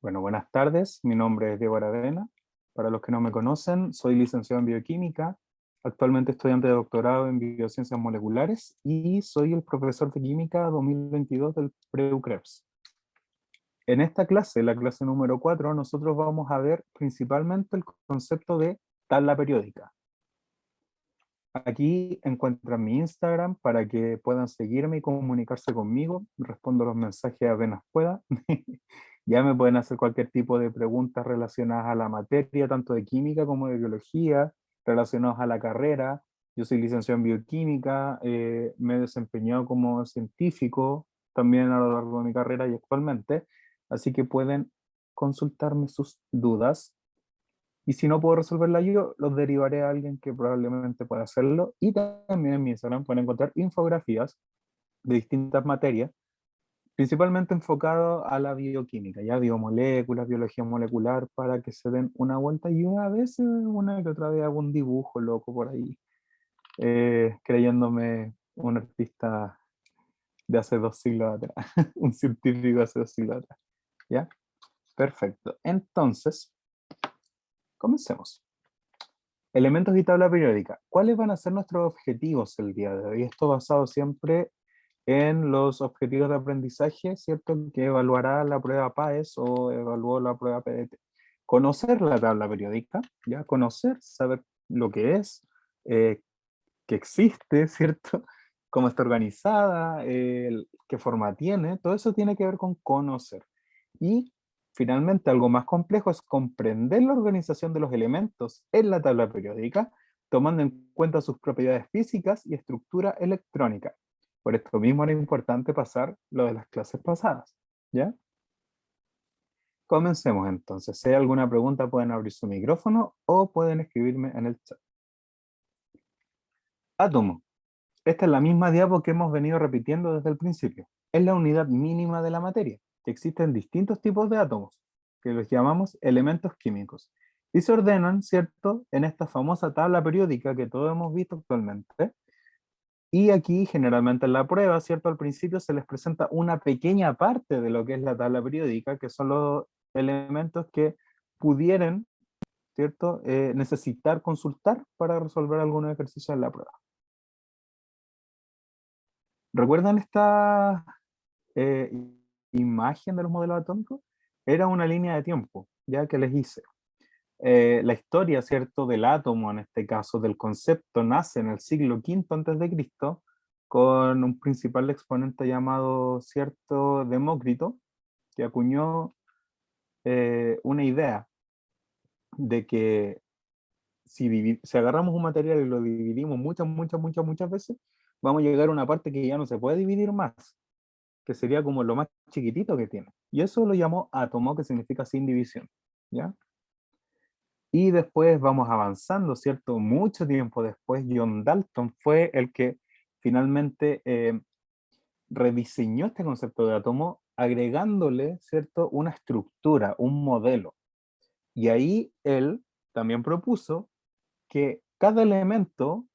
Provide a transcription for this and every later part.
Bueno, buenas tardes. Mi nombre es Diego Aravena. Para los que no me conocen, soy licenciado en bioquímica, actualmente estudiante de doctorado en biociencias moleculares y soy el profesor de química 2022 del PREUCREPS. En esta clase, la clase número 4, nosotros vamos a ver principalmente el concepto de tabla periódica. Aquí encuentran mi Instagram para que puedan seguirme y comunicarse conmigo. Respondo los mensajes apenas pueda. Ya me pueden hacer cualquier tipo de preguntas relacionadas a la materia, tanto de química como de biología, relacionados a la carrera. Yo soy licenciado en bioquímica, me he desempeñado como científico también a lo largo de mi carrera y actualmente, así que pueden consultarme sus dudas y si no puedo resolverla yo, los derivaré a alguien que probablemente pueda hacerlo. Y también en mi Instagram pueden encontrar infografías de distintas materias, principalmente enfocado a la bioquímica, ya biomoléculas, biología molecular, para que se den una vuelta y a veces una que otra vez hago un dibujo loco por ahí, creyéndome un artista de hace 2 siglos atrás, un científico de hace 2 siglos atrás. ¿Ya? Perfecto. Entonces, comencemos. Elementos y tabla periódica. ¿Cuáles van a ser nuestros objetivos el día de hoy? Esto basado siempre en los objetivos de aprendizaje, ¿cierto? Que evaluará la prueba PAES o evaluó la prueba PDT. Conocer la tabla periódica, ¿ya? Conocer, saber lo que es, que existe, ¿cierto? Cómo está organizada, qué forma tiene, todo eso tiene que ver con conocer. Y finalmente, algo más complejo es comprender la organización de los elementos en la tabla periódica, tomando en cuenta sus propiedades físicas y estructura electrónica. Por esto mismo era importante pasar lo de las clases pasadas, ¿ya? Comencemos entonces. Si hay alguna pregunta pueden abrir su micrófono o pueden escribirme en el chat. Átomo. Esta es la misma diapo que hemos venido repitiendo desde el principio. Es la unidad mínima de la materia, que existen distintos tipos de átomos, que los llamamos elementos químicos, y se ordenan, ¿cierto?, en esta famosa tabla periódica que todos hemos visto actualmente. Y aquí, generalmente en la prueba, ¿cierto?, al principio se les presenta una pequeña parte de lo que es la tabla periódica, que son los elementos que pudieran, ¿cierto?, necesitar consultar para resolver algunos ejercicios en la prueba. ¿Recuerdan esta eh, imagen de los modelos atómicos? Era una línea de tiempo, ya que les hice. La historia, ¿cierto?, del átomo, en este caso del concepto, nace en el siglo V antes de Cristo, con un principal exponente llamado, ¿cierto?, Demócrito, que acuñó una idea de que si agarramos un material y lo dividimos muchas veces, vamos a llegar a una parte que ya no se puede dividir más, que sería como lo más chiquitito que tiene. Y eso lo llamó átomo, que significa sin división, ¿ya? Y después vamos avanzando, ¿cierto? Mucho tiempo después, John Dalton fue el que finalmente rediseñó este concepto de átomo, agregándole, ¿cierto?, una estructura, un modelo. Y ahí él también propuso que cada elemento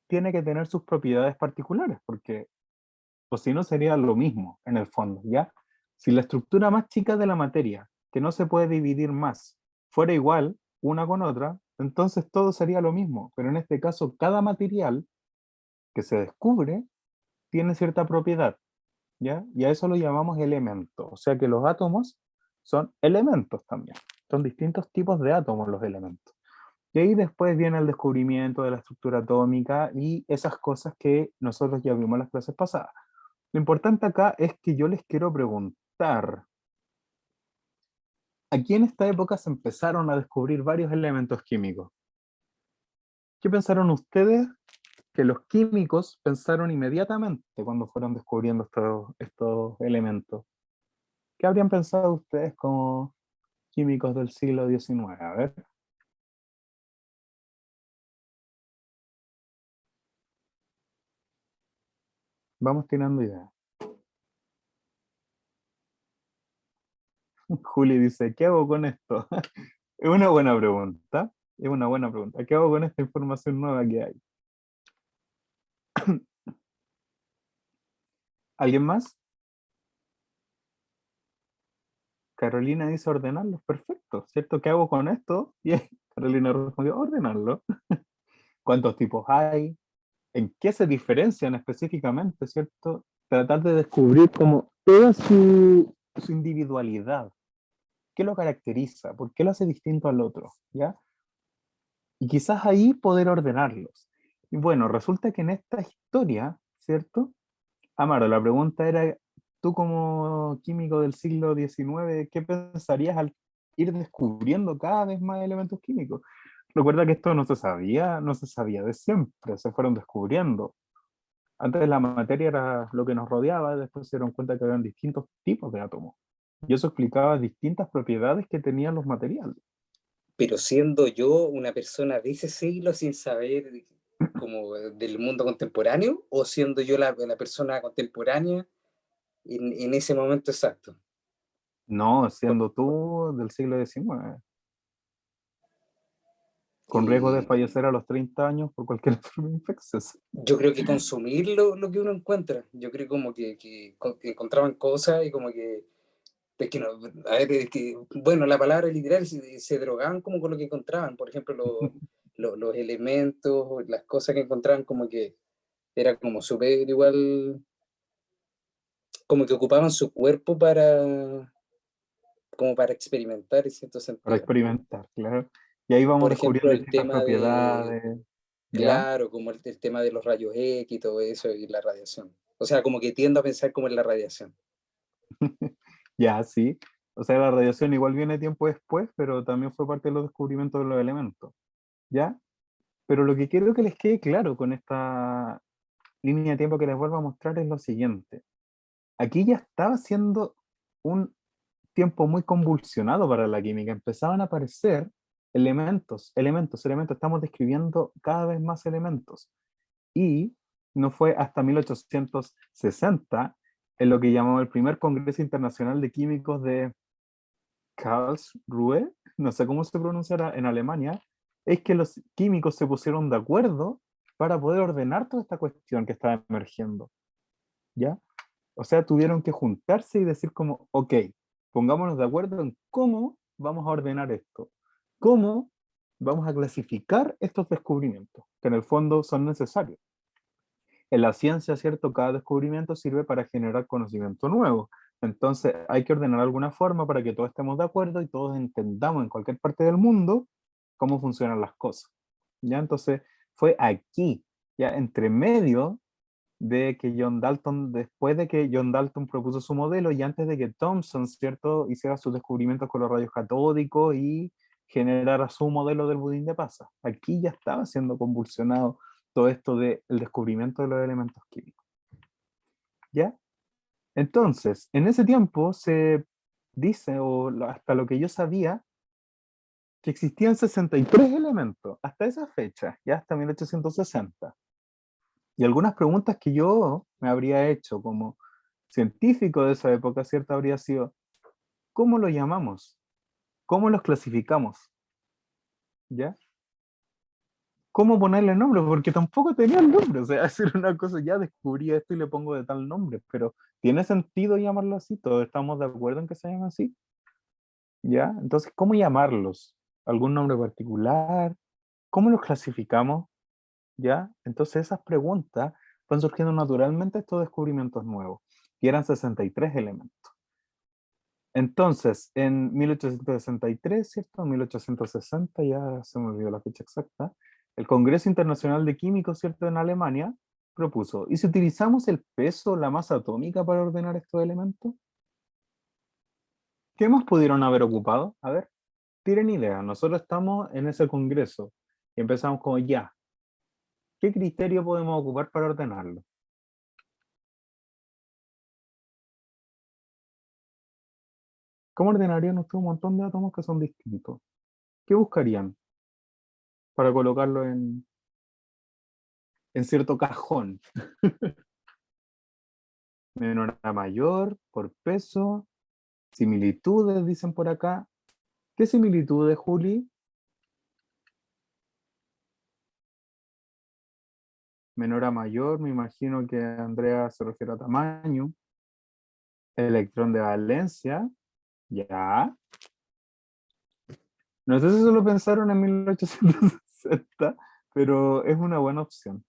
tiene que tener sus propiedades particulares, porque o si no sería lo mismo en el fondo, ¿ya? Si la estructura más chica de la materia, que no se puede dividir más, fuera igual una con otra, entonces todo sería lo mismo, pero en este caso cada material que se descubre tiene cierta propiedad, ¿ya? Y a eso lo llamamos elemento, o sea que los átomos son elementos también, son distintos tipos de átomos los elementos. Y ahí después viene el descubrimiento de la estructura atómica y esas cosas que nosotros ya vimos en las clases pasadas. Lo importante acá es que yo les quiero preguntar, aquí en esta época se empezaron a descubrir varios elementos químicos. ¿Qué pensaron ustedes que los químicos pensaron inmediatamente cuando fueron descubriendo estos elementos? ¿Qué habrían pensado ustedes como químicos del siglo XIX? A ver, vamos tirando ideas. Juli dice, ¿qué hago con esto? Es una buena pregunta. Es una buena pregunta. ¿Qué hago con esta información nueva que hay? ¿Alguien más? Carolina dice ordenarlos, perfecto, ¿cierto? ¿Qué hago con esto? Y Carolina respondió, ordenarlo. ¿Cuántos tipos hay? ¿En qué se diferencian específicamente, cierto? Tratar de descubrir como toda su individualidad. ¿Qué lo caracteriza? ¿Por qué lo hace distinto al otro? ¿Ya? Y quizás ahí poder ordenarlos. Y bueno, resulta que en esta historia, ¿cierto? Amaro, la pregunta era, tú como químico del siglo XIX, ¿qué pensarías al ir descubriendo cada vez más elementos químicos? Recuerda que esto no se sabía de siempre, se fueron descubriendo. Antes la materia era lo que nos rodeaba, después se dieron cuenta que habían distintos tipos de átomos. Y eso explicaba distintas propiedades que tenían los materiales. Pero siendo yo una persona de ese siglo sin saber como del mundo contemporáneo, o siendo yo la persona contemporánea en ese momento exacto. No, siendo tú del siglo XIX, con riesgo de Y fallecer a los 30 años por cualquier enfermedad infecciosa. yo creo que consumir lo que uno encuentra, yo creo como que encontraban cosas y como que, es que no, a ver, es que, bueno, la palabra literal, se drogaban como con lo que encontraban, por ejemplo, los elementos, las cosas que encontraban como que era como súper igual, como que ocupaban su cuerpo como para experimentar en cierto Para sentido. experimentar, claro. Y ahí vamos Por descubriendo ejemplo, el distintas tema de, propiedades, ¿ya? claro, como el tema de los rayos X y todo eso y la radiación. O sea, como que tiendo a pensar como en la radiación. Ya, sí. O sea, la radiación igual viene tiempo después, pero también fue parte de los descubrimientos de los elementos, ¿ya? Pero lo que quiero que les quede claro con esta línea de tiempo que les vuelvo a mostrar es lo siguiente. Aquí ya estaba siendo un tiempo muy convulsionado para la química. Empezaban a aparecer elementos. Estamos describiendo cada vez más elementos. Y no fue hasta 1860 en lo que llamó el primer Congreso Internacional de Químicos de Karlsruhe, no sé cómo se pronunciará en Alemania, es que los químicos se pusieron de acuerdo para poder ordenar toda esta cuestión que estaba emergiendo, ¿ya? O sea, tuvieron que juntarse y decir como, ok, pongámonos de acuerdo en cómo vamos a ordenar esto, cómo vamos a clasificar estos descubrimientos, que en el fondo son necesarios. En la ciencia, ¿cierto? Cada descubrimiento sirve para generar conocimiento nuevo. Entonces, hay que ordenar alguna forma para que todos estemos de acuerdo y todos entendamos en cualquier parte del mundo cómo funcionan las cosas. ¿Ya? Entonces, fue aquí, ya entre medio de que John Dalton, después de que John Dalton propuso su modelo y antes de que Thomson, ¿cierto?, hiciera sus descubrimientos con los rayos catódicos y generara su modelo del budín de pasa. Aquí ya estaba siendo convulsionado todo esto del descubrimiento de los elementos químicos. ¿Ya? Entonces, en ese tiempo se dice, o hasta lo que yo sabía, que existían 63 elementos, hasta esa fecha, ya hasta 1860. Y algunas preguntas que yo me habría hecho como científico de esa época, ¿cierto? Habría sido, ¿cómo lo llamamos? ¿Cómo los clasificamos? ¿Ya? ¿Cómo ponerle nombre? Porque tampoco tenían nombre, o sea, hacer una cosa, ya descubrí esto y le pongo de tal nombre, pero ¿tiene sentido llamarlo así? ¿Todos estamos de acuerdo en que se llaman así? ¿Ya? Entonces, ¿cómo llamarlos? ¿Algún nombre particular? ¿Cómo los clasificamos? ¿Ya? Entonces esas preguntas van surgiendo naturalmente estos descubrimientos nuevos, y eran 63 elementos. Entonces, en 1863, ¿cierto? En 1860, ya se me olvidó la fecha exacta, el Congreso Internacional de Químicos, ¿cierto? En Alemania, propuso, ¿y si utilizamos el peso, la masa atómica para ordenar estos elementos? ¿Qué más pudieron haber ocupado? A ver, tienen idea, nosotros estamos en ese congreso y empezamos como ya, ¿qué criterio podemos ocupar para ordenarlo? ¿Cómo ordenarían ustedes un montón de átomos que son distintos? ¿Qué buscarían para colocarlo en cierto cajón? Menor a mayor, por peso, similitudes, dicen por acá. ¿Qué similitudes, Juli? Menor a mayor, me imagino que Andrea se refiere a tamaño. Electrón de valencia, Ya. No sé si se lo pensaron en 1860, pero es una buena opción.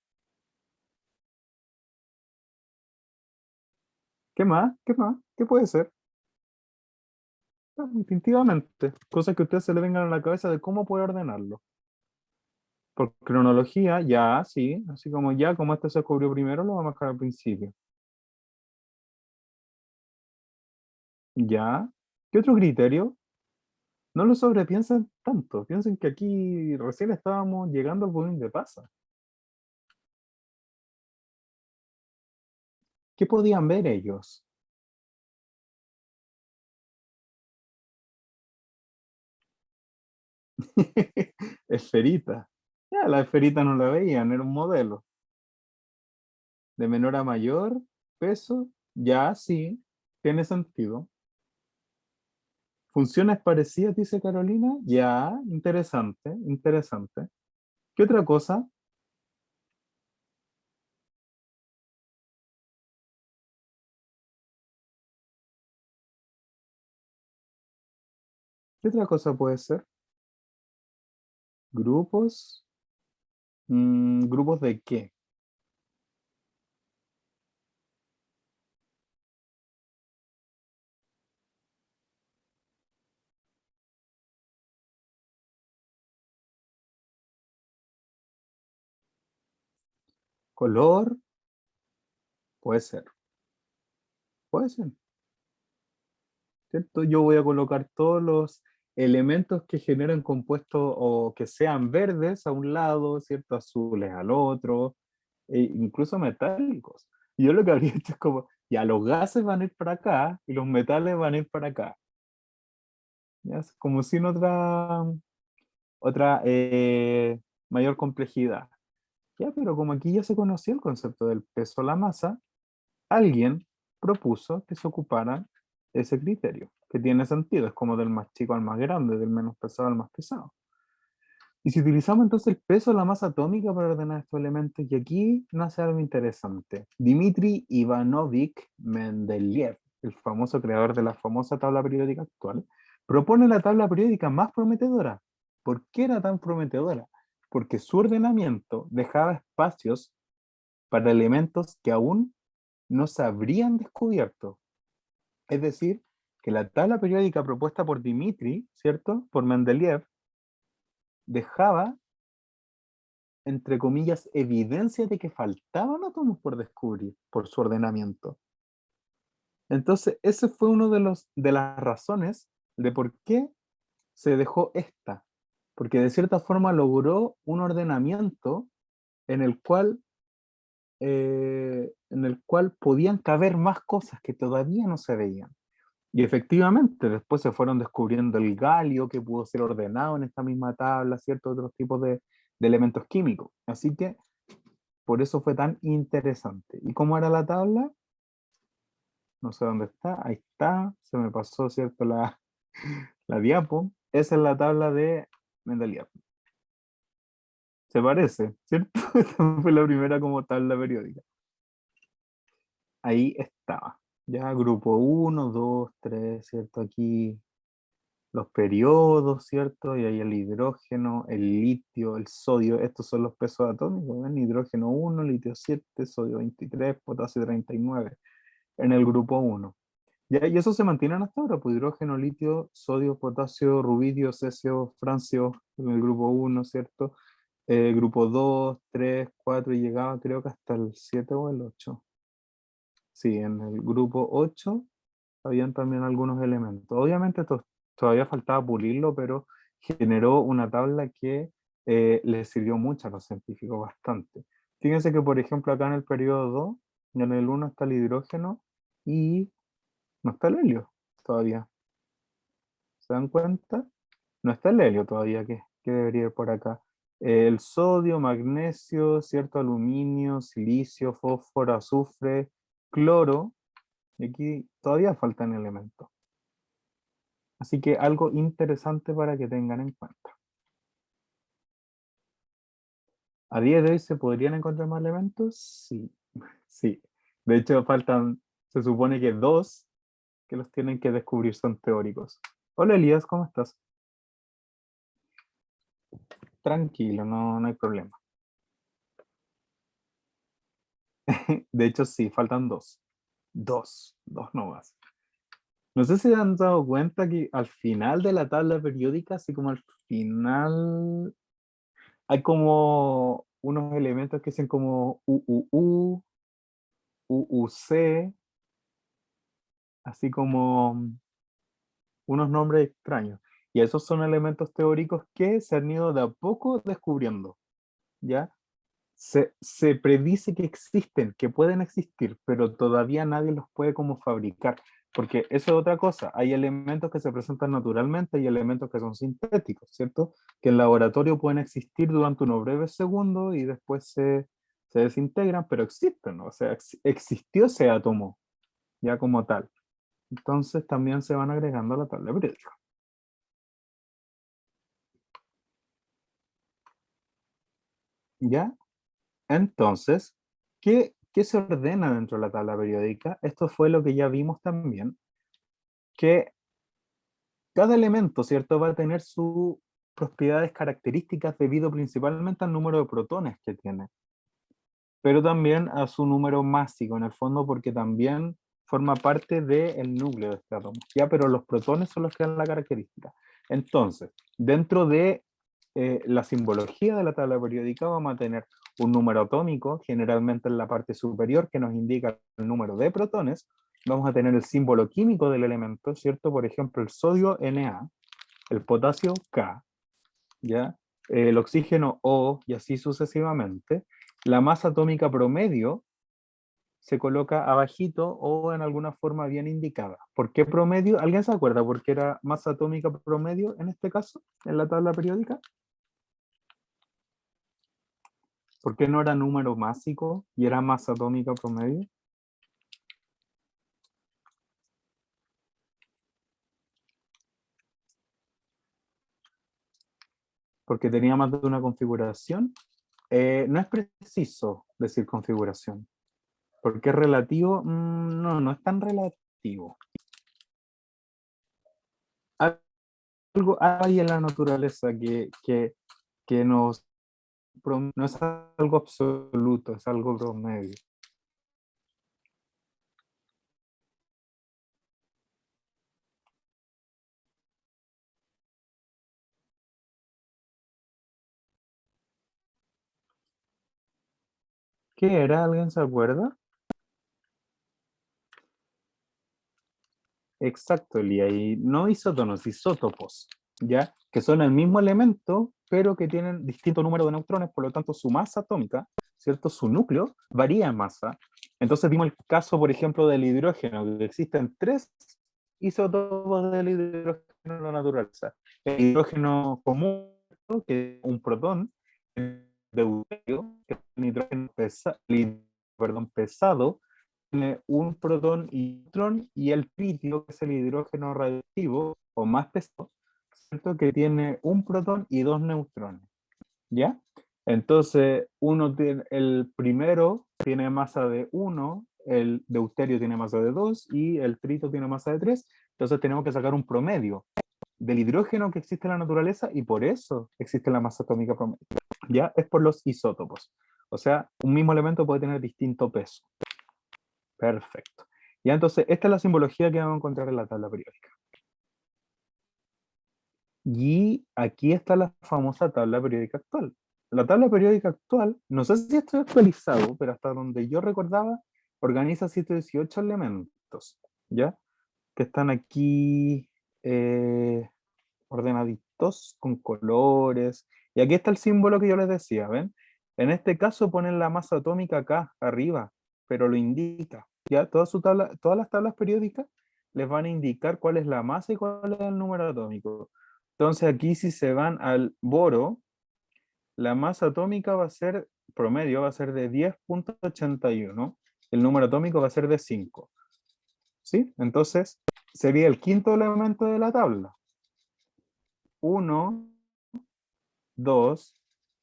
¿Qué más? ¿Qué más? ¿Qué puede ser? Ah, instintivamente. Cosas que a usted se le vengan a la cabeza de cómo puede ordenarlo. Por cronología, ya, sí. Así como ya, como este se descubrió primero, lo vamos a marcar al principio. Ya. ¿Qué otro criterio? No lo sobrepiensen tanto. Piensen que aquí recién estábamos llegando al budín de pasa. ¿Qué podían ver ellos? Esferita. Ya, la esferita no la veían, era un modelo. De menor a mayor, peso, ya sí, tiene sentido. Funciones parecidas, dice Carolina, ya, interesante, interesante. ¿Qué otra cosa? ¿Qué otra cosa puede ser? ¿Grupos? ¿Grupos de qué? ¿Color? Puede ser, puede ser. ¿Cierto? Yo voy a colocar todos los elementos que generan compuestos o que sean verdes a un lado, ¿cierto? Azules al otro, e incluso metálicos. Y yo lo que habría hecho es como, ya los gases van a ir para acá y los metales van a ir para acá. ¿Ya? Es como sin otra mayor complejidad. Ya, pero como aquí ya se conocía el concepto del peso a la masa, alguien propuso que se ocupara ese criterio, que tiene sentido, es como del más chico al más grande, del menos pesado al más pesado. Y si utilizamos entonces el peso de la masa atómica para ordenar estos elementos, y aquí nace algo interesante. Dmitri Ivanovich Mendeleev, el famoso creador de la famosa tabla periódica actual, propone la tabla periódica más prometedora. ¿Por qué era tan prometedora? Porque su ordenamiento dejaba espacios para elementos que aún no se habrían descubierto. Es decir, que la tabla periódica propuesta por Dmitri, ¿cierto? Por Mendeleev, dejaba, entre comillas, evidencia de que faltaban átomos por descubrir por su ordenamiento. Entonces, ese fue uno de las razones de por qué se dejó esta, porque de cierta forma logró un ordenamiento en el cual, podían caber más cosas que todavía no se veían. Y efectivamente, después se fueron descubriendo el galio que pudo ser ordenado en esta misma tabla, ciertos otros tipos de elementos químicos. Así que por eso fue tan interesante. ¿Y cómo era la tabla? No sé dónde está. Ahí está. Se me pasó, ¿cierto? La diapo. Esa es la tabla de Mendeleev. Se parece, ¿cierto? Esta fue la primera como tabla periódica. Ahí estaba. Ya grupo uno 2 3 ¿cierto? Aquí los periodos, ¿cierto? Y ahí el hidrógeno, el litio, el sodio, estos son los pesos atómicos, ¿ven? Hidrógeno 1, litio 7, sodio 23, potasio 39, en el grupo uno. ¿Ya? Y eso se mantiene hasta ahora, pues hidrógeno, litio, sodio, potasio, rubidio, cesio, francio, en el grupo uno, ¿cierto? Grupo 2, 3, 4, y llegaba creo que hasta el 7 o el 8. Sí, en el grupo 8 habían también algunos elementos. Obviamente esto todavía faltaba pulirlo, pero generó una tabla que le sirvió mucho a los científicos, bastante. Fíjense que, por ejemplo, acá en el periodo 2, en el uno está el hidrógeno y no está el helio todavía. ¿Se dan cuenta? No está el helio todavía, que debería ir por acá. El sodio, magnesio, cierto, aluminio, silicio, fósforo, azufre, cloro, y aquí todavía faltan elementos. Así que algo interesante para que tengan en cuenta. ¿A día de hoy se podrían encontrar más elementos? Sí, sí. De hecho, faltan, se supone que dos que los tienen que descubrir son teóricos. Hola Elías, ¿cómo estás? Tranquilo, no hay problema. De hecho, sí, faltan dos. Dos nomás. No sé si se han dado cuenta que al final de la tabla periódica, así como al final, hay como unos elementos que dicen como UUU, UUC, así como unos nombres extraños. Y esos son elementos teóricos que se han ido de a poco descubriendo, ¿ya? Se predice que existen, que pueden existir, pero todavía nadie los puede como fabricar, porque eso es otra cosa. Hay elementos que se presentan naturalmente y elementos que son sintéticos, ¿cierto? Que en laboratorio pueden existir durante unos breves segundos y después se desintegran, pero existen, ¿no? O sea, existió ese átomo ya como tal. Entonces también se van agregando a la tabla periódica. ¿Ya? Entonces, ¿qué se ordena dentro de la tabla periódica? Esto fue lo que ya vimos también, que cada elemento, ¿cierto?, va a tener sus propiedades características debido principalmente al número de protones que tiene, pero también a su número másico, en el fondo, porque también forma parte del núcleo de este átomo, ¿ya? Pero los protones son los que dan la característica. Entonces, dentro de la simbología de la tabla periódica vamos a tener un número atómico, generalmente en la parte superior, que nos indica el número de protones. Vamos a tener el símbolo químico del elemento, ¿cierto? Por ejemplo, el sodio Na, el potasio K, ¿ya? El oxígeno O, y así sucesivamente. La masa atómica promedio se coloca abajito o en alguna forma bien indicada. ¿Por qué promedio? ¿Alguien se acuerda por qué era masa atómica promedio en este caso, en la tabla periódica? ¿Por qué no era número másico y era masa atómica promedio? Porque tenía más de una configuración. No es preciso decir configuración. ¿Porque es relativo? No es tan relativo. Algo hay en la naturaleza que no es algo absoluto, es algo promedio. ¿Qué era? ¿Alguien se acuerda? Exacto, Elia, y no isótonos, isótopos, ¿ya? Que son el mismo elemento, pero que tienen distinto número de neutrones, por lo tanto su masa atómica, ¿cierto? Su núcleo varía en masa. Entonces vimos el caso, por ejemplo, del hidrógeno, que existen tres isótopos del hidrógeno en la naturaleza. El hidrógeno común, que es un protón, el deuterio, que es un hidrógeno pesado, tiene un protón y un neutrón, y el tritio, que es el hidrógeno radioactivo, o más pesado, ¿cierto? Que tiene un protón y dos neutrones, ¿ya? Entonces, el primero tiene masa de 1, el deuterio tiene masa de 2 y el tritio tiene masa de 3. Entonces tenemos que sacar un promedio del hidrógeno que existe en la naturaleza y por eso existe la masa atómica promedio. ¿Ya? Es por los isótopos. O sea, un mismo elemento puede tener distinto peso. Perfecto. Ya, entonces, esta es la simbología que vamos a encontrar en la tabla periódica. Y aquí está la famosa tabla periódica actual. La tabla periódica actual, no sé si estoy actualizado, pero hasta donde yo recordaba, organiza 118 elementos, ¿ya? Que están aquí ordenaditos, con colores. Y aquí está el símbolo que yo les decía, ¿ven? En este caso ponen la masa atómica acá, arriba, pero lo indica. Ya todas las tablas periódicas les van a indicar cuál es la masa y cuál es el número atómico. Entonces aquí si se van al boro, la masa atómica va a ser, promedio va a ser de 10,81. El número atómico va a ser de 5. ¿Sí? Entonces sería el quinto elemento de la tabla. 1, 2,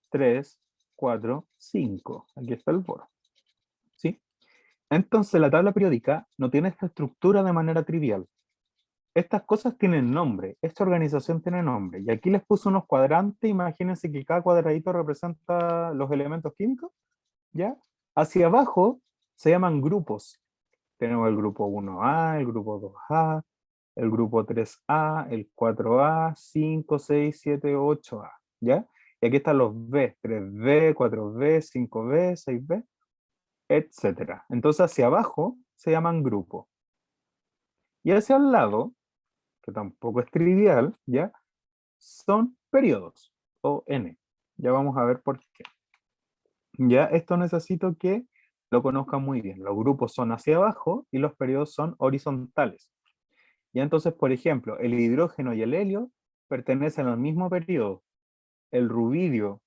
3, 4, 5. Aquí está el boro. ¿Sí? Entonces la tabla periódica no tiene esta estructura de manera trivial. estas cosas tienen nombre, esta organización tiene nombre, y aquí les puse unos cuadrantes, imagínense que cada cuadradito representa los elementos químicos, ¿ya? Hacia abajo se llaman grupos. Tenemos el grupo 1A, el grupo 2A, el grupo 3A, el 4A, 5, 6, 7, 8A, ¿ya? Y aquí están los B, 3B, 4B, 5B, 6B, etcétera. Entonces hacia abajo se llaman grupos. Y hacia el lado, que tampoco es trivial, ¿ya? Son periodos, o N. Ya vamos a ver por qué. Ya esto necesito que lo conozcan muy bien. Los grupos son hacia abajo y los periodos son horizontales. Y entonces, por ejemplo, el hidrógeno y el helio pertenecen al mismo periodo. El rubidio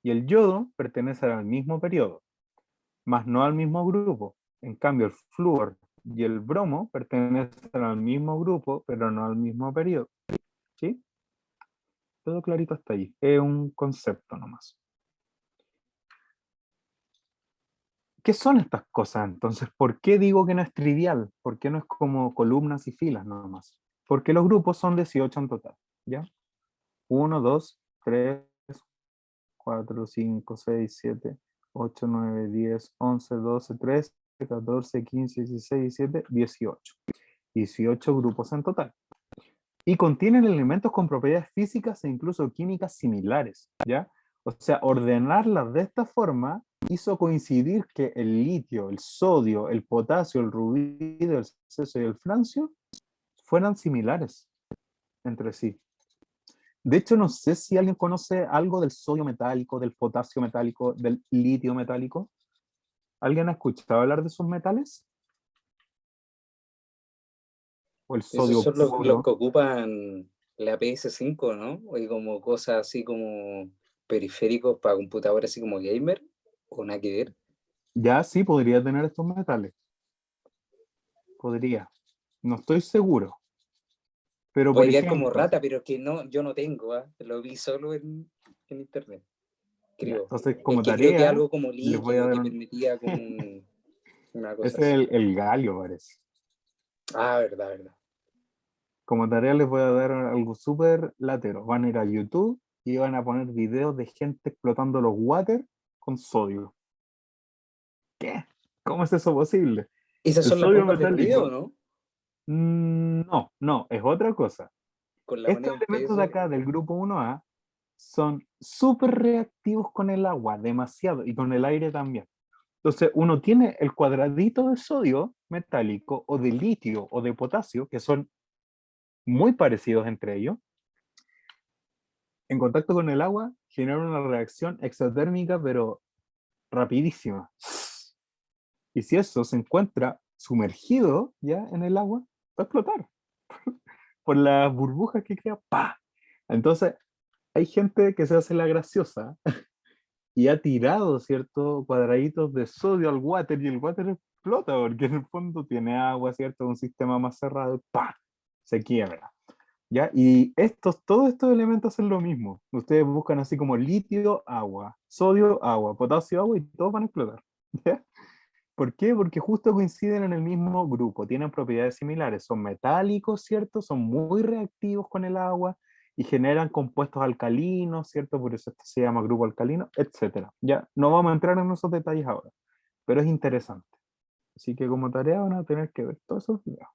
y el yodo pertenecen al mismo periodo, más no al mismo grupo. En cambio, el flúor y el bromo pertenecen al mismo grupo, pero no al mismo periodo. ¿Sí? Todo clarito hasta ahí. Es un concepto nomás. ¿Qué son estas cosas entonces? ¿Por qué digo que no es trivial? ¿Por qué no es como columnas y filas nomás? Porque los grupos son 18 en total, ¿ya? 1, 2, 3, 4, 5, 6, 7, 8, 9, 10, 11, 12, 13, 14, 15, 16, 17, 18. 18 grupos en total. Y contienen elementos con propiedades físicas e incluso químicas similares, ¿ya? O sea, ordenarlas de esta forma hizo coincidir que el litio, el sodio, el potasio, el rubidio, el cesio y el francio fueran similares entre sí. De hecho, no sé si alguien conoce algo del sodio metálico, del potasio metálico, del litio metálico. ¿Alguien ha escuchado hablar de esos metales? ¿O el Esos sodio son los puro? que ocupan la PS5, ¿no? Y como cosas así como periféricos para computadores así como gamer, o nada que ver. Ya sí, podría tener estos metales. Podría. No estoy seguro. Pero, por Puede quedar como ejemplo, rata, pero que no, yo no tengo, ¿ah? Lo vi solo en internet, ya, creo. entonces Es como que creo que tarea algo como les voy a líquido dar que un... permitía como una cosa Ese así. es el galio, parece. Ah, verdad, verdad. Como tarea les voy a dar algo súper latero. Van a ir a YouTube y van a poner videos de gente explotando los water con sodio. ¿Qué? ¿Cómo es eso posible? ¿Esas El son las sodio bombas de ruido, metálico, no? no, no, es otra cosa. Con la Estos moneda un elementos de peso. acá del grupo 1A son súper reactivos con el agua, demasiado, y con el aire también. Entonces, uno tiene el cuadradito de sodio metálico o de litio o de potasio, que son muy parecidos entre ellos, en contacto con el agua, generan una reacción exotérmica, pero rapidísima. Y si eso se encuentra sumergido ya en el agua, va a explotar por las burbujas que crea. ¡Pah! Entonces, hay gente que se hace la graciosa y ha tirado, ¿cierto?, cuadraditos de sodio al water y el water explota porque en el fondo tiene agua, ¿cierto?, un sistema más cerrado y ¡pah! Se quiebra. ¿Ya? Y todos estos elementos hacen lo mismo. Ustedes buscan así como litio, agua, sodio, agua, potasio, agua y todos van a explotar. ¿Ya? ¿Por qué? Porque justo coinciden en el mismo grupo, tienen propiedades similares, son metálicos, ¿cierto? Son muy reactivos con el agua y generan compuestos alcalinos, ¿cierto? Por eso esto se llama grupo alcalino, etcétera. Ya, no vamos a entrar en esos detalles ahora, pero es interesante. Así que como tarea van a tener que ver todos esos videos.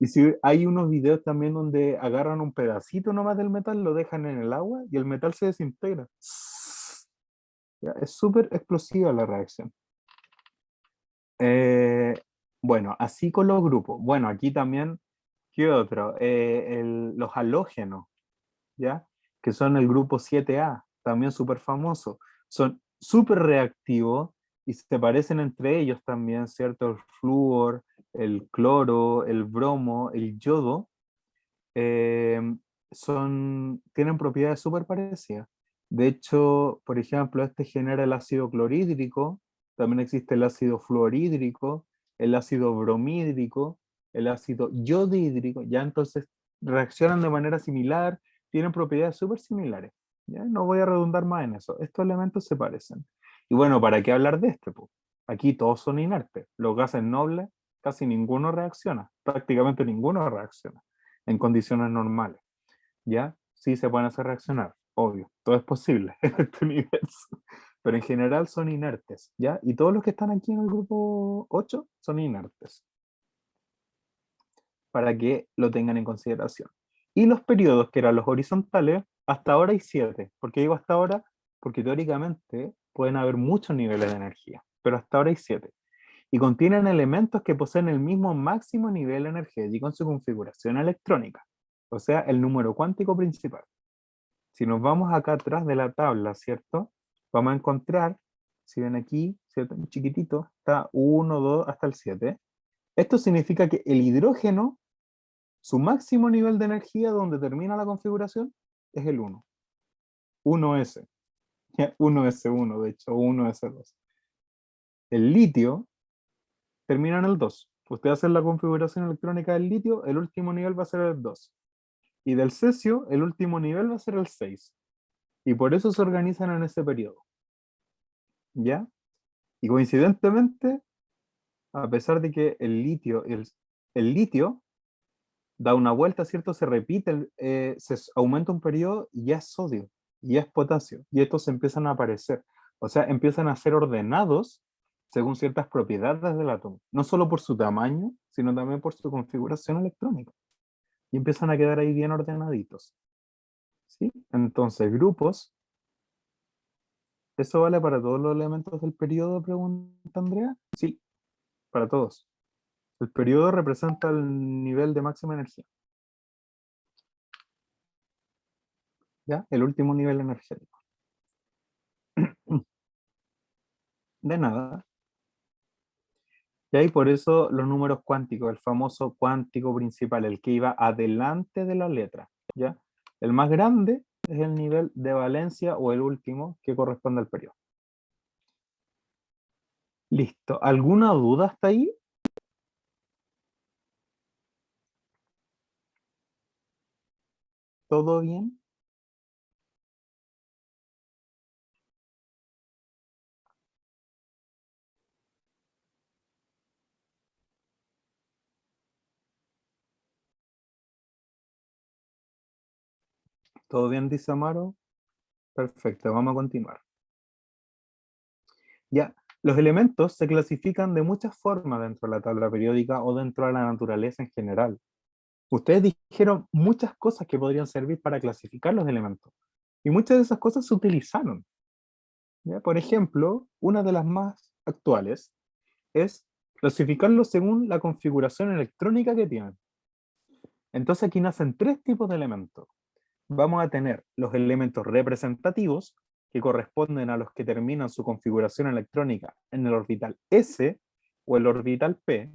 Y si hay unos videos también donde agarran un pedacito nomás del metal, lo dejan en el agua y el metal se desintegra. Ya, es súper explosiva la reacción. Eh, bueno, así con los grupos. Bueno, aquí también, ¿qué otro? Los halógenos, ¿ya? Que son el grupo 7A, también súper famoso. Son súper reactivos y se parecen entre ellos también, ¿cierto? El flúor, el cloro, el bromo, el yodo, eh, tienen propiedades súper parecidas. De hecho, por ejemplo, este genera el ácido clorhídrico, también existe el ácido fluorhídrico, el ácido bromhídrico, el ácido yodhídrico, ya entonces reaccionan de manera similar, tienen propiedades súper similares. ¿Ya? No voy a redundar más en eso, estos elementos se parecen. Y bueno, ¿para qué hablar de este? Po? Aquí todos son inertes, los gases nobles casi ninguno reacciona, prácticamente ninguno reacciona en condiciones normales, ¿ya? Sí se pueden hacer reaccionar, obvio, todo es posible en este universo, pero en general son inertes, ¿ya? Y todos los que están aquí en el grupo 8 son inertes, para que lo tengan en consideración. Y los periodos, que eran los horizontales, hasta ahora hay 7. ¿Por qué digo hasta ahora? Porque teóricamente pueden haber muchos niveles de energía, pero hasta ahora hay 7. Y contienen elementos que poseen el mismo máximo nivel energético en su configuración electrónica, o sea, el número cuántico principal. Si nos vamos acá atrás de la tabla, ¿cierto? Vamos a encontrar, si ven aquí, ¿cierto? Chiquitito, está 1, 2, hasta el 7. Esto significa que el hidrógeno, su máximo nivel de energía donde termina la configuración, es el 1. 1S. 1S1, de hecho, 1S2. El litio termina en el 2. Usted hace la configuración electrónica del litio, el último nivel va a ser el 2. Y del cesio, el último nivel va a ser el 6. Y por eso se organizan en ese periodo. ¿Ya? Y coincidentemente, a pesar de que el litio da una vuelta, ¿cierto? Se repite, se aumenta un periodo y ya es sodio, y ya es potasio, y estos empiezan a aparecer. O sea, empiezan a ser ordenados según ciertas propiedades del átomo, no solo por su tamaño, sino también por su configuración electrónica. Y empiezan a quedar ahí bien ordenaditos. ¿Sí? Entonces, grupos, ¿eso vale para todos los elementos del periodo? Pregunta Andrea. Sí, para todos. El periodo representa el nivel de máxima energía. ¿Ya? El último nivel energético. De nada. Y ahí por eso los números cuánticos, el famoso cuántico principal, el que iba adelante de la letra, ¿ya? El más grande es el nivel de valencia o el último que corresponde al periodo. Listo. ¿Alguna duda hasta ahí? ¿Todo bien? ¿Todo bien, dice Amaro? Perfecto, vamos a continuar. Ya, los elementos se clasifican de muchas formas dentro de la tabla periódica o dentro de la naturaleza en general. Ustedes dijeron muchas cosas que podrían servir para clasificar los elementos. Y muchas de esas cosas se utilizaron. ¿Ya? Por ejemplo, una de las más actuales es clasificarlos según la configuración electrónica que tienen. Entonces aquí nacen tres tipos de elementos. Vamos a tener los elementos representativos, que corresponden a los que terminan su configuración electrónica en el orbital S o el orbital P,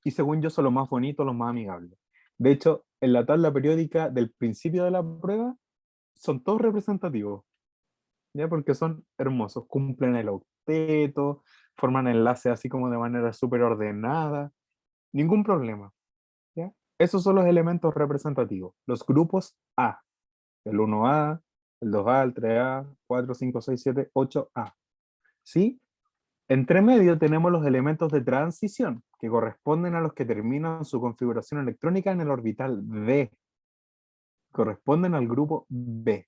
y según yo son los más bonitos, los más amigables. De hecho, en la tabla periódica del principio de la prueba, son todos representativos, ¿ya? Porque son hermosos, cumplen el octeto, forman enlaces así como de manera súper ordenada, ningún problema, ¿ya? Esos son los elementos representativos, los grupos A, el 1A, el 2A, el 3A, 4, 5, 6, 7, 8A, ¿sí? Entre medio tenemos los elementos de transición, que corresponden a los que terminan su configuración electrónica en el orbital D, corresponden al grupo B.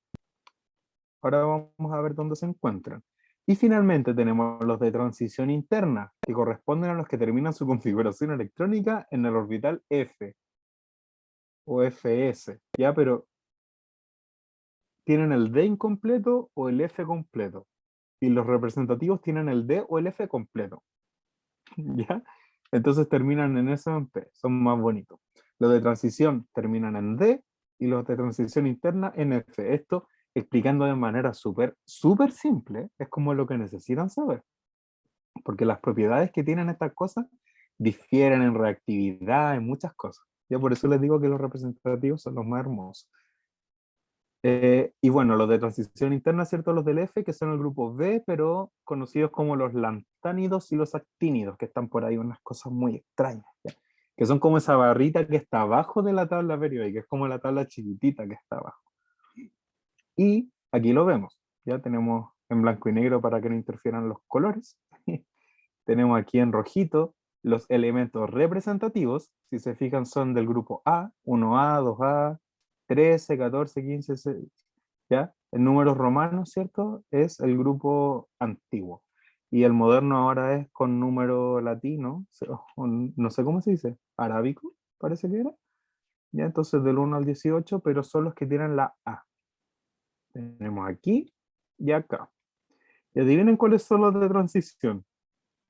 Ahora vamos a ver dónde se encuentran. Y finalmente tenemos los de transición interna, que corresponden a los que terminan su configuración electrónica en el orbital F o FS, ¿ya? Pero tienen el D incompleto o el F completo. Y los representativos tienen el D o el F completo, ¿ya? Entonces terminan en S o en P, son más bonitos. Los de transición terminan en D y los de transición interna en F. Esto explicando de manera súper simple, es como lo que necesitan saber, porque las propiedades que tienen estas cosas difieren en reactividad, en muchas cosas. Ya por eso les digo que los representativos son los más hermosos. Y bueno, los de transición interna, ¿cierto? Los del F, que son el grupo B, pero conocidos como los lantánidos y los actínidos, que están por ahí unas cosas muy extrañas, ¿ya? Que son como esa barrita que está abajo de la tabla periódica, es como la tabla chiquitita que está abajo. Y aquí lo vemos, ya tenemos en blanco y negro para que no interfieran los colores. Tenemos aquí en rojito los elementos representativos, si se fijan son del grupo A, 1A, 2A, 13, 14, 15, 16, ¿ya? En números romanos, ¿cierto? Es el grupo antiguo. Y el moderno ahora es con número latino, no sé cómo se dice, arábico, parece que era. Ya, entonces del 1 al 18, pero son los que tienen la A. Tenemos aquí y acá. Y adivinen cuáles son los de transición.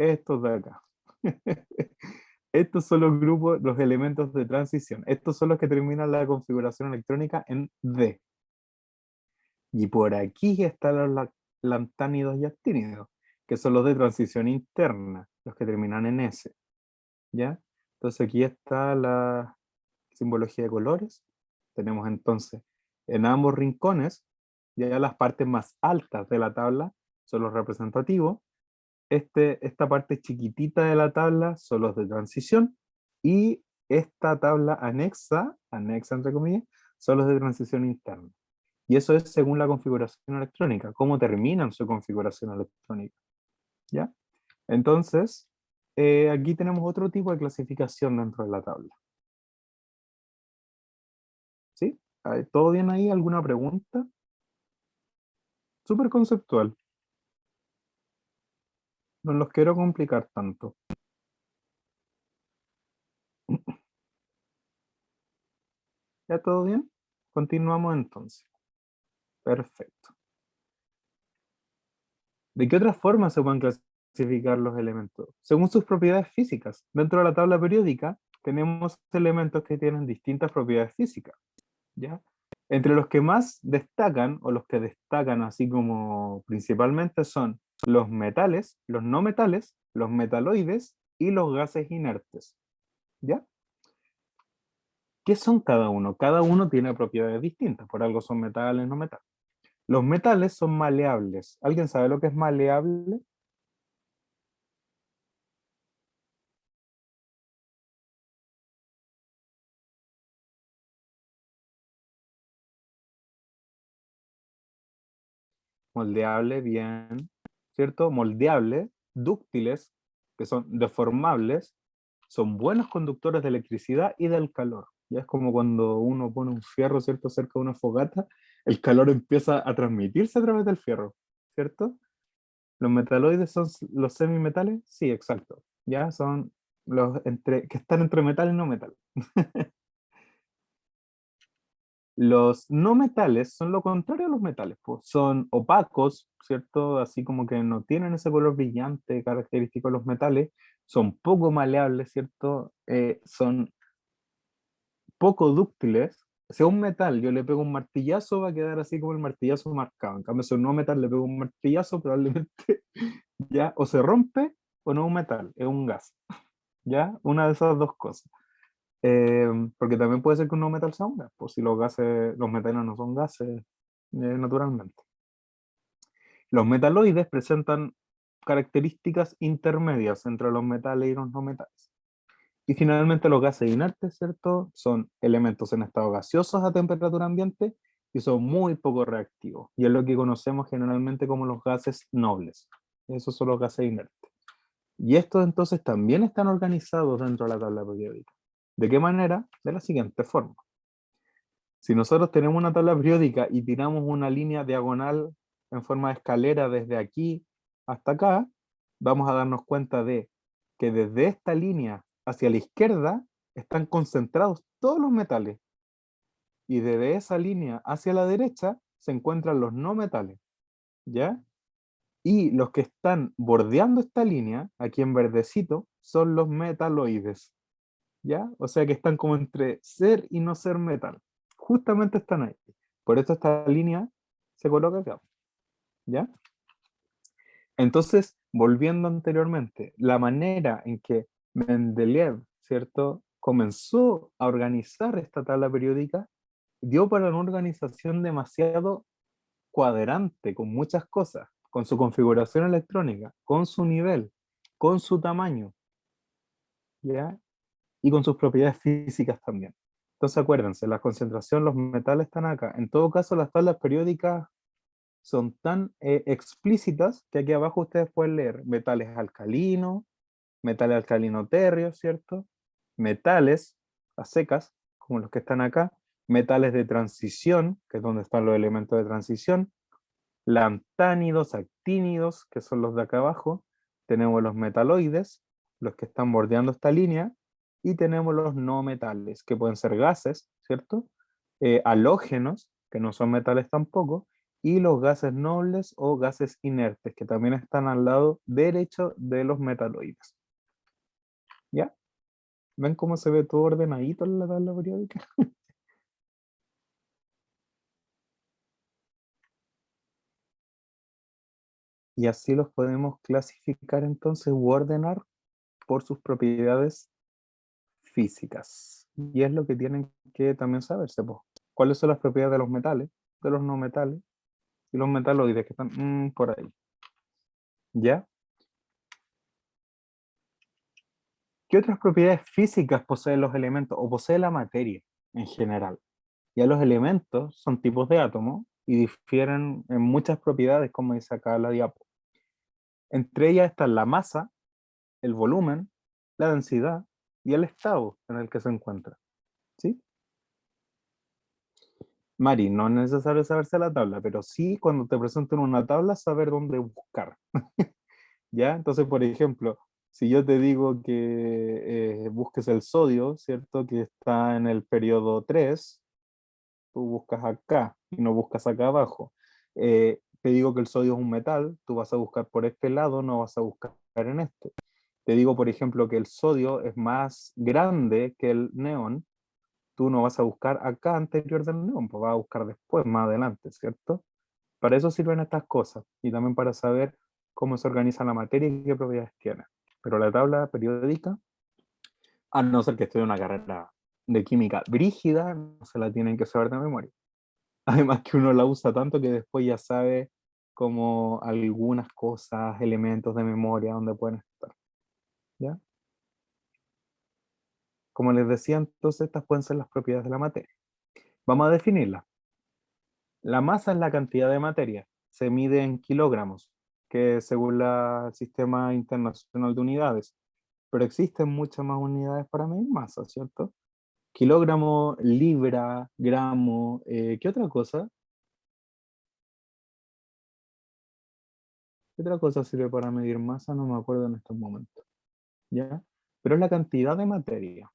Estos de acá. Estos son los grupos, los elementos de transición. Estos son los que terminan la configuración electrónica en D. Y por aquí están los lantánidos y actínidos, que son los de transición interna, los que terminan en S. ¿Ya? Entonces aquí está la simbología de colores. Tenemos entonces en ambos rincones, ya las partes más altas de la tabla son los representativos. Esta parte chiquitita de la tabla son los de transición, y esta tabla anexa entre comillas, son los de transición interna. Y eso es según la configuración electrónica, cómo terminan su configuración electrónica. ¿Ya? Entonces, aquí tenemos otro tipo de clasificación dentro de la tabla. ¿Sí? ¿Todo bien ahí? ¿Alguna pregunta? Súper conceptual. No los quiero complicar tanto. ¿Ya todo bien? Continuamos entonces. Perfecto. ¿De qué otra forma se pueden clasificar los elementos? Según sus propiedades físicas. Dentro de la tabla periódica tenemos elementos que tienen distintas propiedades físicas, ¿ya? Entre los que más destacan, o los que destacan así como principalmente, son los metales, los no metales, los metaloides y los gases inertes, ¿ya? ¿Qué son cada uno? Cada uno tiene propiedades distintas, por algo son metales, no metales. Los metales son maleables. ¿Alguien sabe lo que es maleable? Moldeable, bien, ¿cierto? Moldeable, dúctiles, que son deformables, son buenos conductores de electricidad y del calor. Ya es como cuando uno pone un fierro, ¿cierto?, cerca de una fogata, el calor empieza a transmitirse a través del fierro, ¿cierto? ¿Los metaloides son los semimetales? Sí, exacto. Ya son los que están entre metal y no metal. Los no metales son lo contrario a los metales, pues son opacos, ¿cierto? Así como que no tienen ese color brillante característico de los metales, son poco maleables, ¿cierto? Son poco dúctiles. Si a un metal yo le pego un martillazo, va a quedar así como el martillazo marcado. En cambio, si a un no metal le pego un martillazo, probablemente ya o se rompe o no es un metal, es un gas. ¿Ya? Una de esas dos cosas. Porque también puede ser que un no metal sea un gas, pues si los gases, los metales no son gases naturalmente. Los metaloides presentan características intermedias entre los metales y los no metales. Y finalmente los gases inertes, ¿cierto? Son elementos en estado gaseosos a temperatura ambiente y son muy poco reactivos. Y es lo que conocemos generalmente como los gases nobles. Esos son los gases inertes. Y estos entonces también están organizados dentro de la tabla periódica. ¿De qué manera? De la siguiente forma. Si nosotros tenemos una tabla periódica y tiramos una línea diagonal en forma de escalera desde aquí hasta acá, vamos a darnos cuenta de que desde esta línea hacia la izquierda están concentrados todos los metales, y desde esa línea hacia la derecha se encuentran los no metales, ¿ya? Y los que están bordeando esta línea, aquí en verdecito, son los metaloides, ¿ya? O sea que están como entre ser y no ser metal. Justamente están ahí. Por eso esta línea se coloca acá, ¿ya? Entonces, volviendo anteriormente, la manera en que Mendeleev, ¿cierto?, comenzó a organizar esta tabla periódica, dio para una organización demasiado cuadrante, con muchas cosas, con su configuración electrónica, con su nivel, con su tamaño, ¿ya? Y con sus propiedades físicas también. Entonces acuérdense, la concentración, los metales están acá. En todo caso, las tablas periódicas son tan explícitas que aquí abajo ustedes pueden leer metales alcalinos, metales alcalino-térreos, ¿cierto? Metales a secas, como los que están acá, metales de transición, que es donde están los elementos de transición, lantánidos, actínidos, que son los de acá abajo, tenemos los metaloides, los que están bordeando esta línea, y tenemos los no metales, que pueden ser gases, ¿cierto? Halógenos, que no son metales tampoco, y los gases nobles o gases inertes, que también están al lado derecho de los metaloides. ¿Ya? ¿Ven cómo se ve todo ordenadito en la tabla periódica? Y así los podemos clasificar entonces u ordenar por sus propiedades físicas. Y es lo que tienen que también saberse, pues. ¿Cuáles son las propiedades de los metales, de los no metales y los metaloides que están por ahí? ¿Ya? ¿Qué otras propiedades físicas poseen los elementos o posee la materia en general? Ya los elementos son tipos de átomos y difieren en muchas propiedades, como dice acá la diapo. Entre ellas están la masa, el volumen, la densidad y el estado en el que se encuentra. ¿Sí? Mari, no es necesario saberse la tabla, pero sí cuando te presenten una tabla saber dónde buscar. ¿Ya? Entonces, por ejemplo, si yo te digo que busques el sodio, ¿cierto? Que está en el periodo 3, tú buscas acá y no buscas acá abajo. Te digo que el sodio es un metal, tú vas a buscar por este lado, no vas a buscar en este. Te digo, por ejemplo, que el sodio es más grande que el neón, tú no vas a buscar acá anterior del neón, pues vas a buscar después, más adelante, ¿cierto? Para eso sirven estas cosas y también para saber cómo se organiza la materia y qué propiedades tiene. Pero la tabla periódica, a no ser que estudie una carrera de química brígida, no se la tienen que saber de memoria. Además que uno la usa tanto que después ya sabe como algunas cosas, elementos de memoria donde pueden estar. ¿Ya? Como les decía, entonces estas pueden ser las propiedades de la materia. Vamos a definirla. La masa es la cantidad de materia, se mide en kilogramos, que según el Sistema Internacional de Unidades, pero existen muchas más unidades para medir masa, ¿cierto? Kilogramo, libra, gramo, ¿qué otra cosa? ¿Qué otra cosa sirve para medir masa? No me acuerdo en estos momentos, ¿ya? Pero es la cantidad de materia.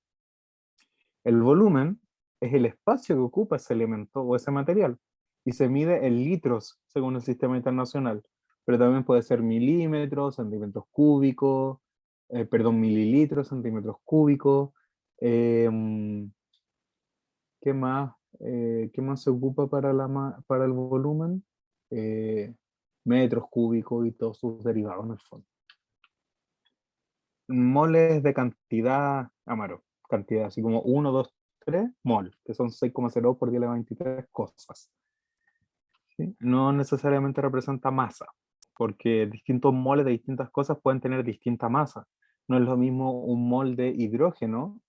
El volumen es el espacio que ocupa ese elemento o ese material y se mide en litros según el sistema internacional, pero también puede ser milímetros, centímetros cúbicos, mililitros, centímetros cúbicos. eh, ¿Qué más? ¿Qué más se ocupa para, para el volumen? Eh, Metros cúbicos y todos sus derivados en el fondo. Moles de cantidad, Amaro, cantidad, así como 1, 2, 3 mol, que son 6,02 por 10 a la 23 cosas. ¿Sí? No necesariamente representa masa, porque distintos moles de distintas cosas pueden tener distinta masa. No es lo mismo un mol de hidrógeno,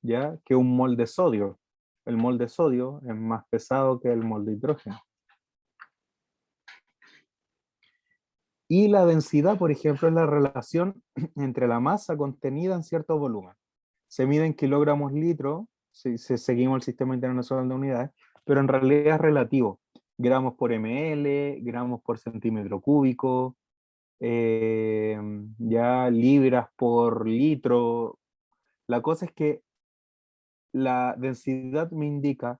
¿ya? Que un mol de sodio. El mol de sodio es más pesado que el mol de hidrógeno. Y la densidad, por ejemplo, es la relación entre la masa contenida en cierto volumen. Se mide en kilogramos litro, si seguimos el sistema internacional de unidades, pero en realidad es relativo. Gramos por ml, gramos por centímetro cúbico, ya libras por litro. La cosa es que la densidad me indica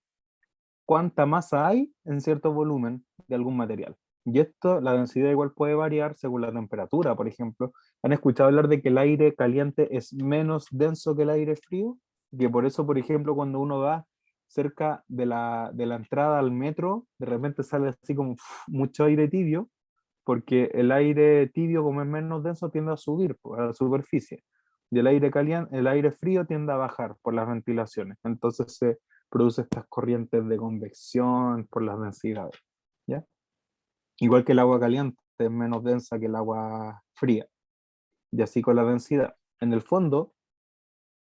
cuánta masa hay en cierto volumen de algún material. Y esto, la densidad igual puede variar según la temperatura, por ejemplo. ¿Han escuchado hablar de que el aire caliente es menos denso que el aire frío? Que por eso, por ejemplo, cuando uno va cerca de la entrada al metro, de repente sale así como mucho aire tibio, porque el aire tibio, como es menos denso, tiende a subir a la superficie. Y el aire caliente, el aire frío tiende a bajar por las ventilaciones. Entonces se produce estas corrientes de convección por las densidades. ¿Ya? Igual que el agua caliente es menos densa que el agua fría. Y así con la densidad. En el fondo,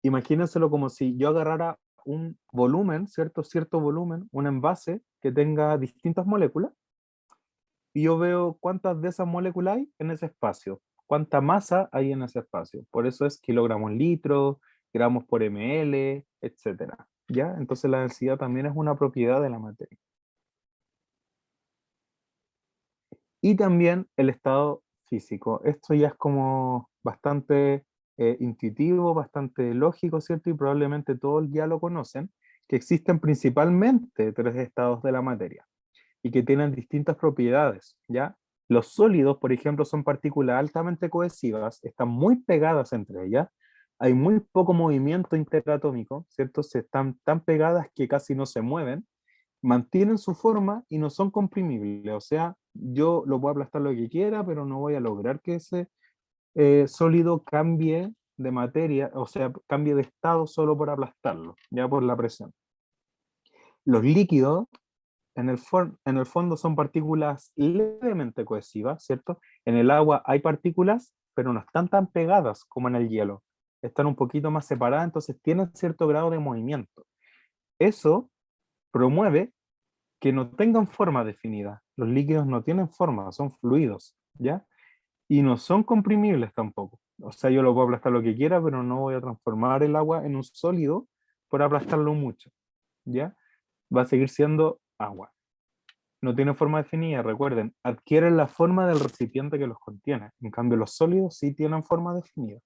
imagínenselo como si yo agarrara un volumen, cierto volumen, un envase que tenga distintas moléculas, y yo veo cuántas de esas moléculas hay en ese espacio. cuánta masa hay en ese espacio. Por eso es kilogramos litro, gramos por ml, etcétera. ¿Ya? Entonces la densidad también es una propiedad de la materia. Y también el estado físico. Esto ya es como bastante intuitivo, bastante lógico, ¿cierto? Y probablemente todos ya lo conocen, que existen principalmente tres estados de la materia y que tienen distintas propiedades, ¿ya? Los sólidos, por ejemplo, son partículas altamente cohesivas, están muy pegadas entre ellas, hay muy poco movimiento interatómico, ¿cierto? Se están tan pegadas que casi no se mueven, mantienen su forma y no son comprimibles, o sea, yo lo puedo aplastar lo que quiera, pero no voy a lograr que ese sólido cambie de materia, o sea, cambie de estado solo por aplastarlo, ya por la presión. Los líquidos en el fondo son partículas levemente cohesivas, ¿cierto? En el agua hay partículas, pero no están tan pegadas como en el hielo. Están un poquito más separadas, entonces tienen cierto grado de movimiento. Eso promueve que no tengan forma definida. Los líquidos no tienen forma, son fluidos, ¿ya? Y no son comprimibles tampoco. O sea, yo lo puedo aplastar lo que quiera, pero no voy a transformar el agua en un sólido por aplastarlo mucho, ¿ya? Va a seguir siendo agua. No tienen forma definida, recuerden, adquieren la forma del recipiente que los contiene. En cambio, los sólidos sí tienen forma definida,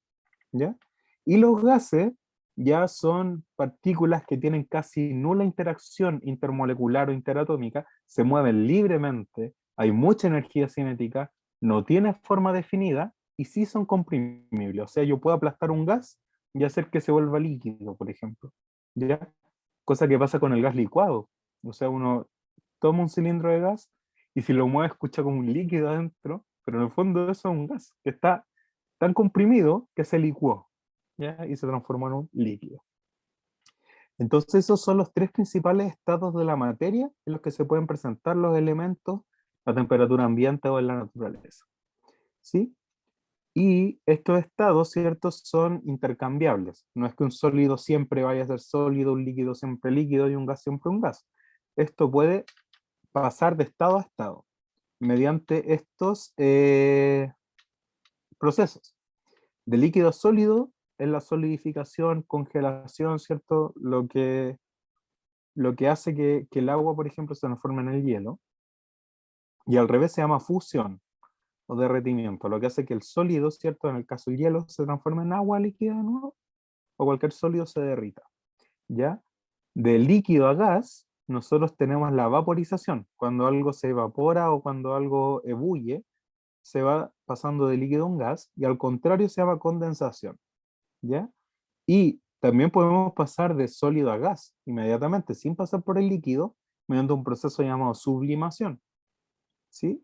¿ya? Y los gases ya son partículas que tienen casi nula interacción intermolecular o interatómica, se mueven libremente, hay mucha energía cinética, no tienen forma definida y sí son comprimibles. O sea, yo puedo aplastar un gas y hacer que se vuelva líquido, por ejemplo, ¿ya? Cosa que pasa con el gas licuado. O sea, uno toma un cilindro de gas y si lo mueve escucha como un líquido adentro, pero en el fondo eso es un gas que está tan comprimido que se licuó, ¿ya? Y se transformó en un líquido. Entonces esos son los tres principales estados de la materia en los que se pueden presentar los elementos a temperatura ambiente o en la naturaleza, ¿sí? Y estos estados, ¿cierto?, son intercambiables. No es que un sólido siempre vaya a ser sólido, un líquido siempre líquido y un gas siempre un gas. Esto puede pasar de estado a estado mediante estos procesos. De líquido a sólido es la solidificación, congelación, ¿cierto? Lo que hace que el agua, por ejemplo, se transforme en el hielo. Y al revés se llama fusión o derretimiento, lo que hace que el sólido, ¿cierto? En el caso del hielo, se transforme en agua líquida de nuevo, o cualquier sólido se derrita, ¿ya? De líquido a gas, nosotros tenemos la vaporización, cuando algo se evapora o cuando algo ebulle, se va pasando de líquido a un gas, y al contrario se llama condensación, ¿ya? Y también podemos pasar de sólido a gas inmediatamente, sin pasar por el líquido, mediante un proceso llamado sublimación, ¿sí?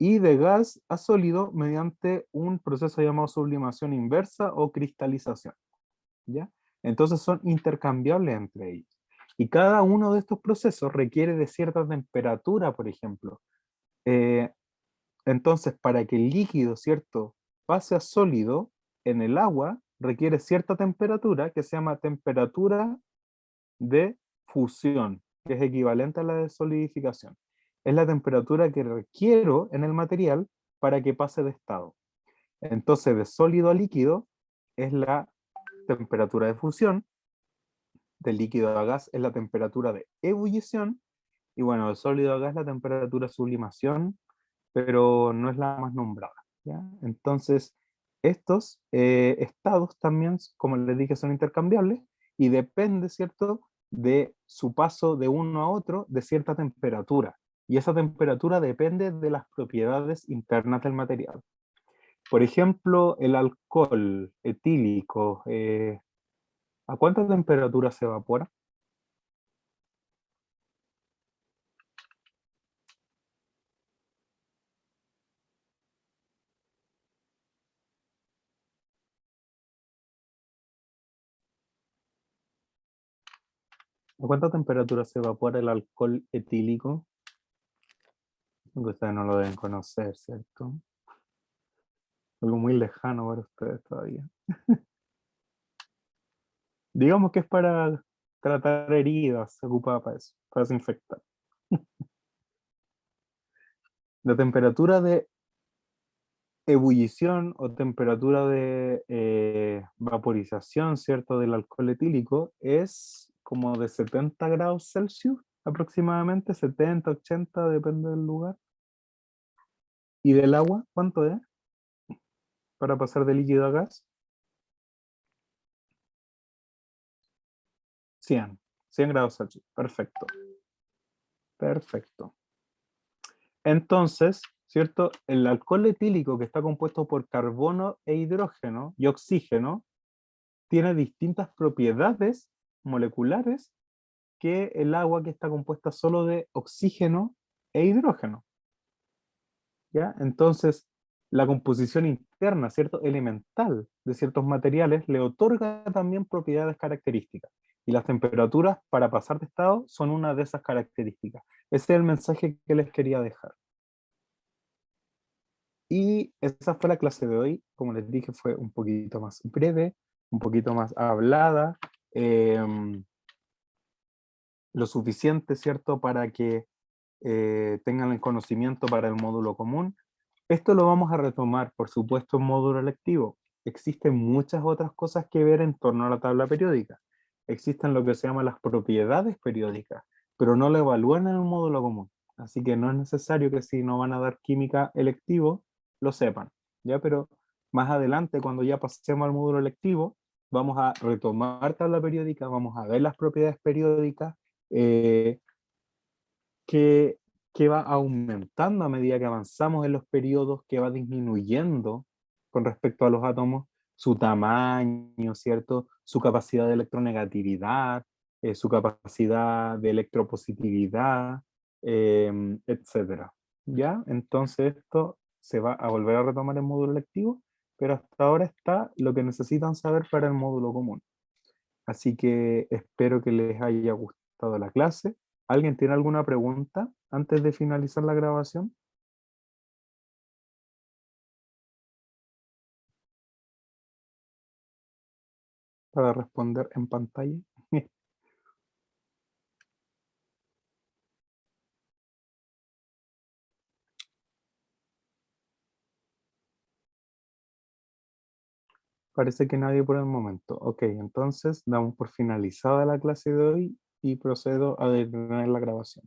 Y de gas a sólido mediante un proceso llamado sublimación inversa o cristalización, ¿ya? Entonces son intercambiables entre ellos. Y cada uno de estos procesos requiere de cierta temperatura, por ejemplo. Eh, entonces, para que el líquido, ¿cierto?, pase a sólido en el agua, requiere cierta temperatura que se llama temperatura de fusión, que es equivalente a la de solidificación. Es la temperatura que requiero en el material para que pase de estado. Entonces, de sólido a líquido es la temperatura de fusión, de líquido a gas es la temperatura de ebullición, y bueno, de sólido a gas la temperatura de sublimación, pero no es la más nombrada, ¿ya? Entonces, estos estados también, como les dije, son intercambiables y depende, ¿cierto?, de su paso de uno a otro de cierta temperatura. Y esa temperatura depende de las propiedades internas del material. Por ejemplo, el alcohol etílico, ¿a cuánta temperatura se evapora? ¿A cuánta temperatura se evapora el alcohol etílico? Ustedes no lo deben conocer, ¿cierto? Algo muy lejano para ustedes todavía. Digamos que es para tratar heridas, se ocupa para eso, para desinfectar. La temperatura de ebullición o temperatura de vaporización, ¿cierto?, del alcohol etílico es como de 70 grados Celsius aproximadamente, 70, 80, depende del lugar. ¿Y del agua cuánto es para pasar de líquido a gas? 100 grados Celsius, perfecto, perfecto. Entonces, ¿cierto? El alcohol etílico, que está compuesto por carbono e hidrógeno y oxígeno, tiene distintas propiedades moleculares que el agua, que está compuesta solo de oxígeno e hidrógeno, ¿ya? Entonces, la composición interna, ¿cierto?, elemental de ciertos materiales le otorga también propiedades características. Y las temperaturas para pasar de estado son una de esas características. Ese es el mensaje que les quería dejar. Y esa fue la clase de hoy. Como les dije, fue un poquito más breve, un poquito más hablada, lo suficiente, ¿cierto?, para que tengan el conocimiento para el módulo común. Esto lo vamos a retomar, por supuesto, en módulo electivo. Existen muchas otras cosas que ver en torno a la tabla periódica. Existen lo que se llaman las propiedades periódicas, pero no lo evalúan en el módulo común. Así que no es necesario que si no van a dar química electivo, lo sepan, ¿ya? Pero más adelante, cuando ya pasemos al módulo electivo, vamos a retomar tabla periódica, vamos a ver las propiedades periódicas, eh, que, que va aumentando a medida que avanzamos en los periodos, que va disminuyendo con respecto a los átomos, su tamaño, ¿cierto? Su capacidad de electronegatividad, su capacidad de electropositividad, etcétera. ¿Ya? Entonces esto se va a volver a retomar en módulo lectivo, pero hasta ahora está lo que necesitan saber para el módulo común. Así que espero que les haya gustado la clase. ¿Alguien tiene alguna pregunta antes de finalizar la grabación para responder en pantalla? Parece que nadie por el momento. Ok, entonces damos por finalizada la clase de hoy y procedo a detener la grabación.